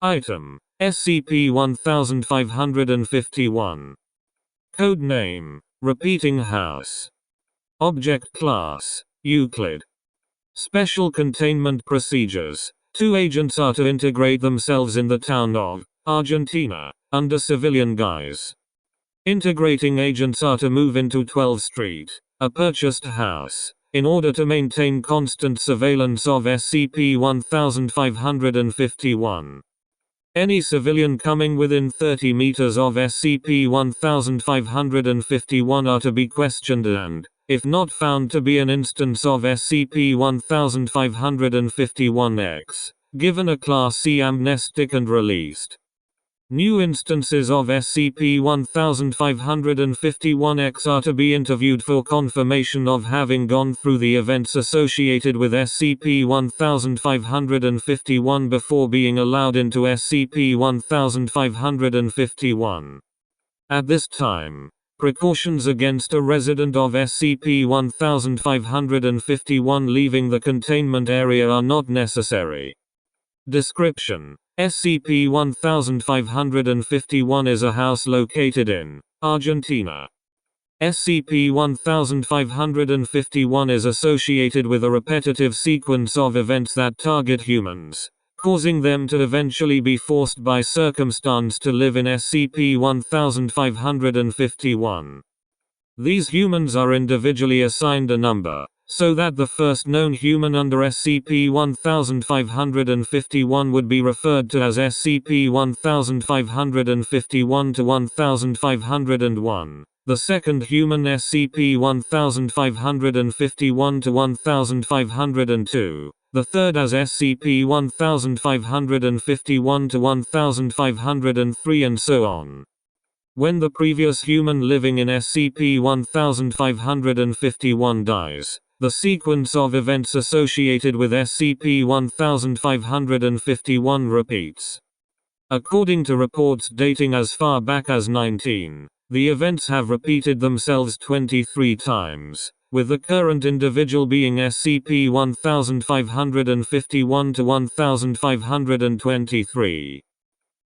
Item: SCP-1551. Code name: Repeating House. Object Class: Euclid. Special Containment Procedures: 2 agents are to integrate themselves in the town of Argentina, under civilian guise. Integrating agents are to move into 12th Street, a purchased house, in order to maintain constant surveillance of SCP-1551. Any civilian coming within 30 meters of SCP-1551 are to be questioned and, if not found to be an instance of SCP-1551-X, given a Class C amnestic and released. New instances of SCP-1551-X are to be interviewed for confirmation of having gone through the events associated with SCP-1551 before being allowed into SCP-1551. At this time, precautions against a resident of SCP-1551 leaving the containment area are not necessary. Description: SCP-1551 is a house located in Argentina. SCP-1551 is associated with a repetitive sequence of events that target humans, causing them to eventually be forced by circumstance to live in SCP-1551. These humans are individually assigned a number, so that the first known human under SCP-1551 would be referred to as SCP-1551-1501, the second human SCP-1551-1502, the third as SCP-1551-1503, and so on. When the previous human living in SCP-1551 dies, the sequence of events associated with SCP-1551 repeats. According to reports dating as far back as 19, the events have repeated themselves 23 times, with the current individual being SCP-1551-1523.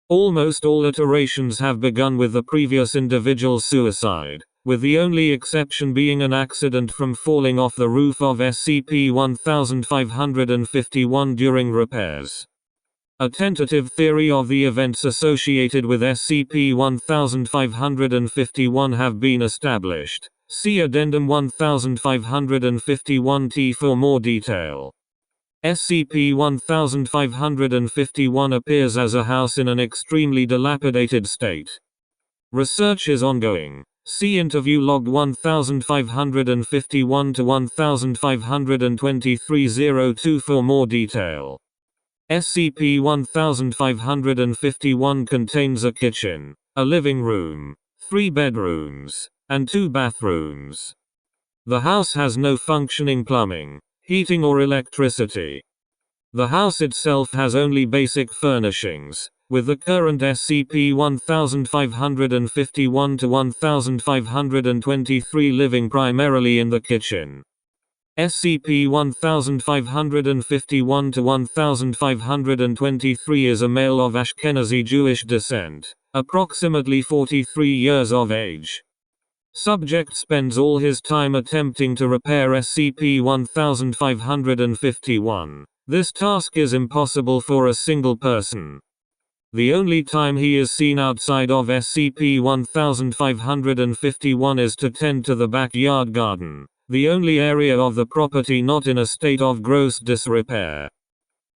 Almost all iterations have begun with the previous individual's suicide, with the only exception being an accident from falling off the roof of SCP-1551 during repairs. A tentative theory of the events associated with SCP-1551 have been established. See Addendum 1551-T for more detail. SCP-1551 appears as a house in an extremely dilapidated state. Research is ongoing. See Interview Log 1551-1523-02 for more detail. SCP-1551 contains a kitchen, a living room, 3 bedrooms, and 2 bathrooms. The house has no functioning plumbing, heating or electricity. The house itself has only basic furnishings, with the current SCP-1551-1523 living primarily in the kitchen. SCP-1551-1523 is a male of Ashkenazi Jewish descent, approximately 43 years of age. Subject spends all his time attempting to repair SCP-1551. This task is impossible for a single person. The only time he is seen outside of SCP-1551 is to tend to the backyard garden, the only area of the property not in a state of gross disrepair.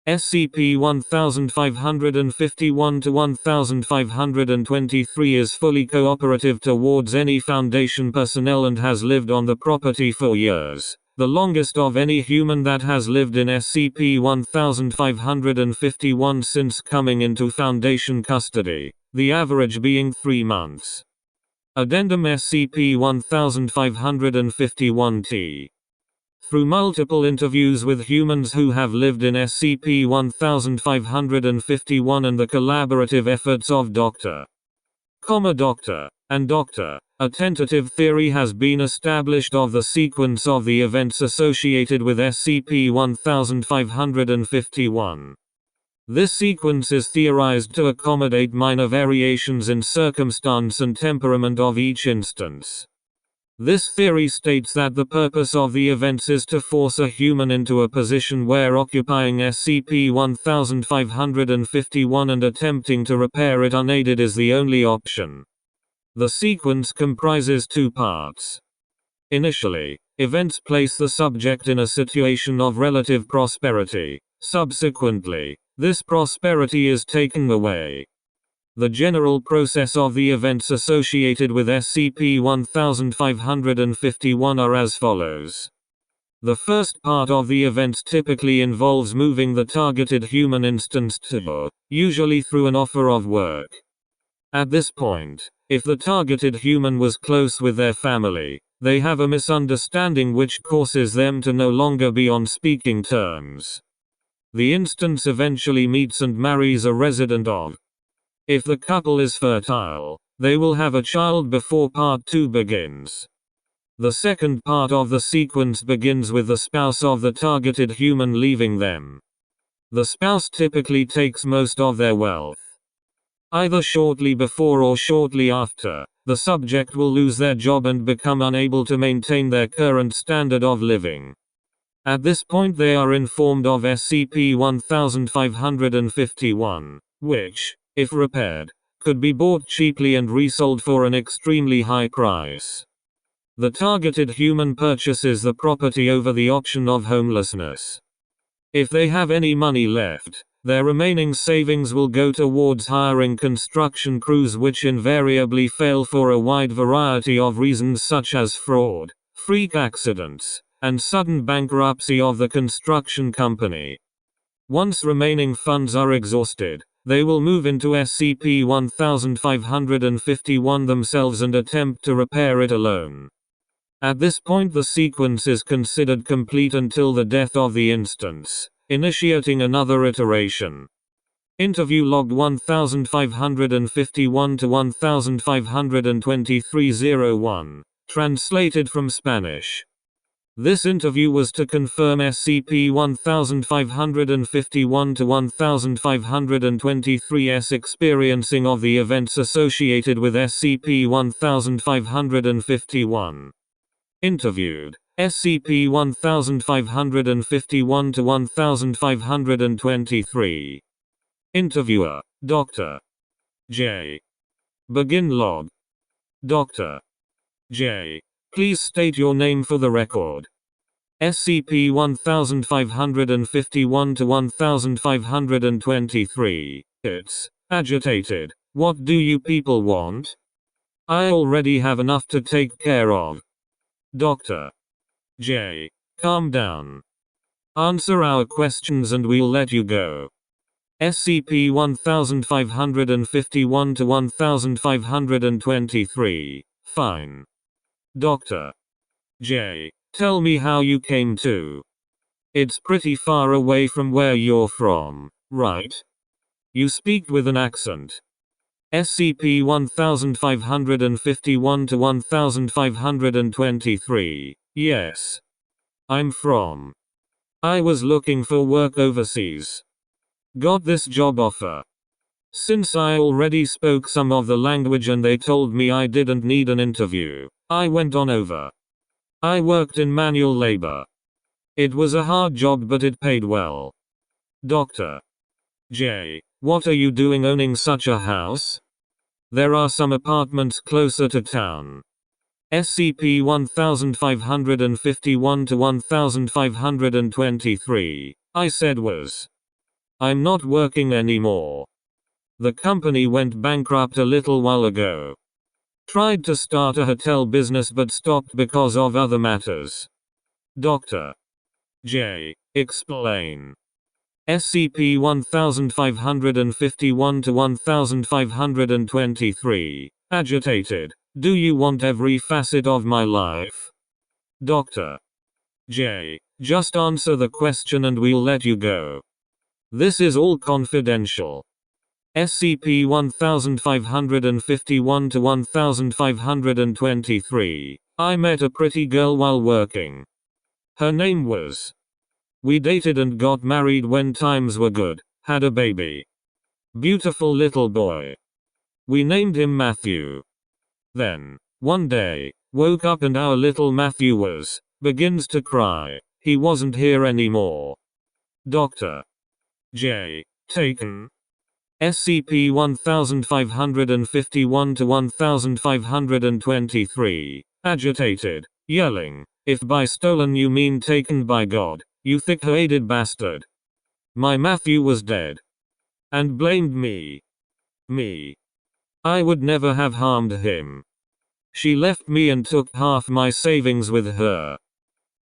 SCP-1551-1523 is fully cooperative towards any Foundation personnel and has lived on the property for years, the longest of any human that has lived in SCP-1551 since coming into Foundation custody, the average being 3 months. Addendum SCP-1551-T. Through multiple interviews with humans who have lived in SCP-1551 and the collaborative efforts of Dr. and Dr. A tentative theory has been established of the sequence of the events associated with SCP-1551. This sequence is theorized to accommodate minor variations in circumstance and temperament of each instance. This theory states that the purpose of the events is to force a human into a position where occupying SCP-1551 and attempting to repair it unaided is the only option. The sequence comprises two parts. Initially, events place the subject in a situation of relative prosperity. Subsequently, this prosperity is taken away. The general process of the events associated with SCP-1551 are as follows. The first part of the event typically involves moving the targeted human instance to, usually through an offer of work. At this point, if the targeted human was close with their family, they have a misunderstanding which causes them to no longer be on speaking terms. The instance eventually meets and marries a resident of. If the couple is fertile, they will have a child before part 2 begins. The second part of the sequence begins with the spouse of the targeted human leaving them. The spouse typically takes most of their wealth. Either shortly before or shortly after, the subject will lose their job and become unable to maintain their current standard of living. At this point they are informed of SCP-1551, which, if repaired, could be bought cheaply and resold for an extremely high price. The targeted human purchases the property over the option of homelessness. If they have any money left, their remaining savings will go towards hiring construction crews which invariably fail for a wide variety of reasons such as fraud, freak accidents, and sudden bankruptcy of the construction company. Once remaining funds are exhausted, they will move into SCP-1551 themselves and attempt to repair it alone. At this point the sequence is considered complete until the death of the instance, initiating another iteration. Interview log 1551 to 1523-01, translated from Spanish. This interview was to confirm SCP-1551 to 1523's experiencing of the events associated with SCP-1551. Interviewed, SCP-1551 to 1523. Interviewer, Dr. J. Begin log. Dr. J. Please state your name for the record. SCP-1551 to 1523. It's agitated. What do you people want? I already have enough to take care of. Dr. J. Calm down. Answer our questions and we'll let you go. SCP-1551 to 1523. Fine. Dr. J. Tell me how you came to. It's pretty far away from where you're from, right? You speak with an accent. SCP-1551 to 1523. Yes. I'm from. I was looking for work overseas. Got this job offer. Since I already spoke some of the language and they told me I didn't need an interview, I went on over. I worked in manual labor. It was a hard job but it paid well. Dr. J. What are you doing owning such a house? There are some apartments closer to town. SCP-1551 to 1523. I said was. I'm not working anymore. The company went bankrupt a little while ago. Tried to start a hotel business but stopped because of other matters. Dr. J. Explain. SCP-1551 to 1523. Agitated. Do you want every facet of my life? Dr. J. Just answer the question and we'll let you go. This is all confidential. SCP-1551 to 1523. I met a pretty girl while working. Her name was. We dated and got married when times were good. had a baby. Beautiful little boy. We named him Matthew. Then, one day, woke up and our little Matthew begins to cry. He wasn't here anymore. Dr. J. Taken. SCP-1551 to 1523. Agitated, yelling, "If by stolen you mean taken by God, you thick-headed bastard. My Matthew was dead." And blamed me. Me. I would never have harmed him. She left me and took half my savings with her.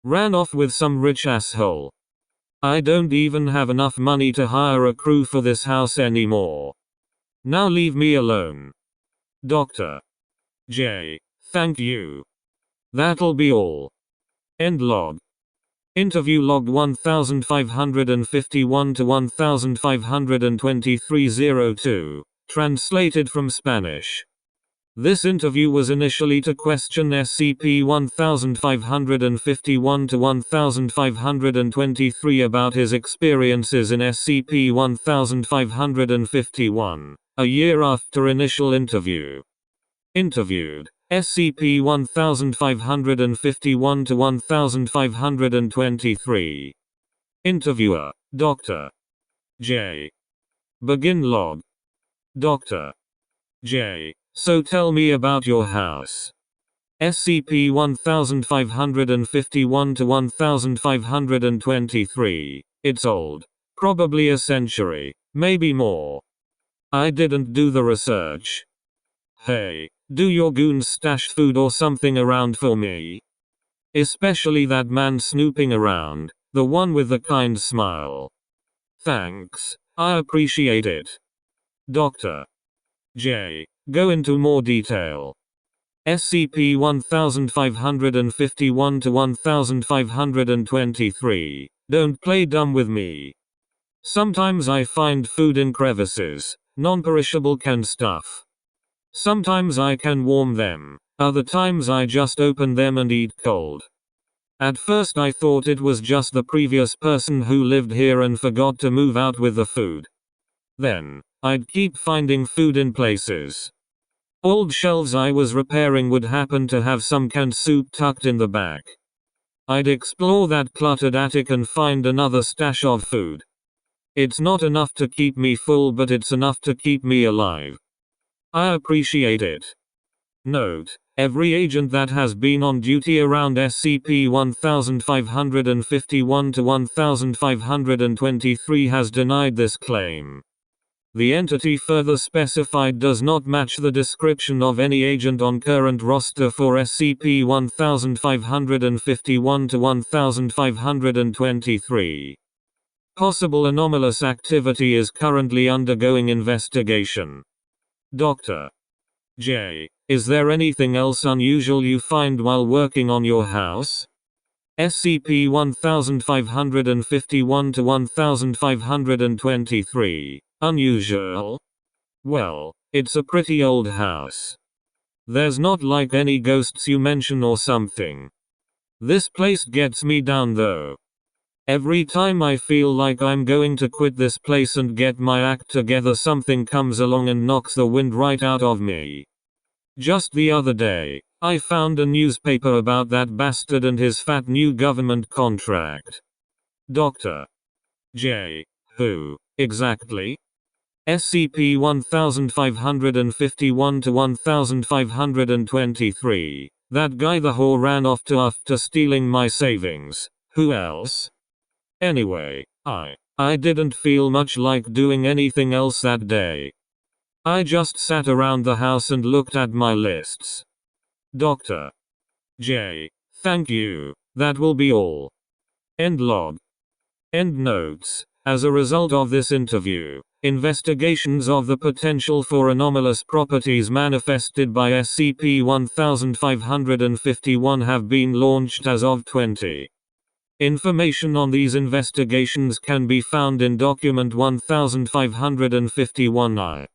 Ran off with some rich asshole. I don't even have enough money to hire a crew for this house anymore. Now leave me alone. Dr. J. Thank you. That'll be all. End log. Interview log 1551 to 152302. Translated from Spanish. This interview was initially to question SCP-1551 to 1523 about his experiences in SCP-1551, a year after initial interview. Interviewed. SCP-1551 to 1523. Interviewer. Dr. J. Begin log. Dr. J. So tell me about your house. SCP-1551 to 1523. It's old. Probably a century, maybe more. I didn't do the research. Hey, do your goons stash food or something around for me? Especially that man snooping around, the one with the kind smile. Thanks, I appreciate it. Dr. J. Go into more detail. SCP-1551 to 1523. Don't play dumb with me. Sometimes I find food in crevices, non-perishable canned stuff. Sometimes I can warm them, other times I just open them and eat cold. At first I thought it was just the previous person who lived here and forgot to move out with the food. Then, I'd keep finding food in places. Old shelves I was repairing would happen to have some canned soup tucked in the back. I'd explore that cluttered attic and find another stash of food. It's not enough to keep me full, but it's enough to keep me alive. I appreciate it. Note: every agent that has been on duty around SCP-1551 to 1523 has denied this claim. The entity further specified does not match the description of any agent on current roster for SCP-1551 to 1523. Possible anomalous activity is currently undergoing investigation. Dr. J. Is there anything else unusual you find while working on your house? SCP-1551 to 1523. Unusual? Well, it's a pretty old house. There's not like any ghosts you mention or something. This place gets me down though. Every time I feel like I'm going to quit this place and get my act together, something comes along and knocks the wind right out of me. Just the other day, I found a newspaper about that bastard and his fat new government contract. Dr. J. Who, exactly? SCP-1551 to 1523. That guy the whore ran off to after stealing my savings. Who else? Anyway, I didn't feel much like doing anything else that day. I just sat around the house and looked at my lists. Dr. J. Thank you. That will be all. End log. End notes. As a result of this interview, investigations of the potential for anomalous properties manifested by SCP-1551 have been launched as of 20. Information on these investigations can be found in Document 1551-I.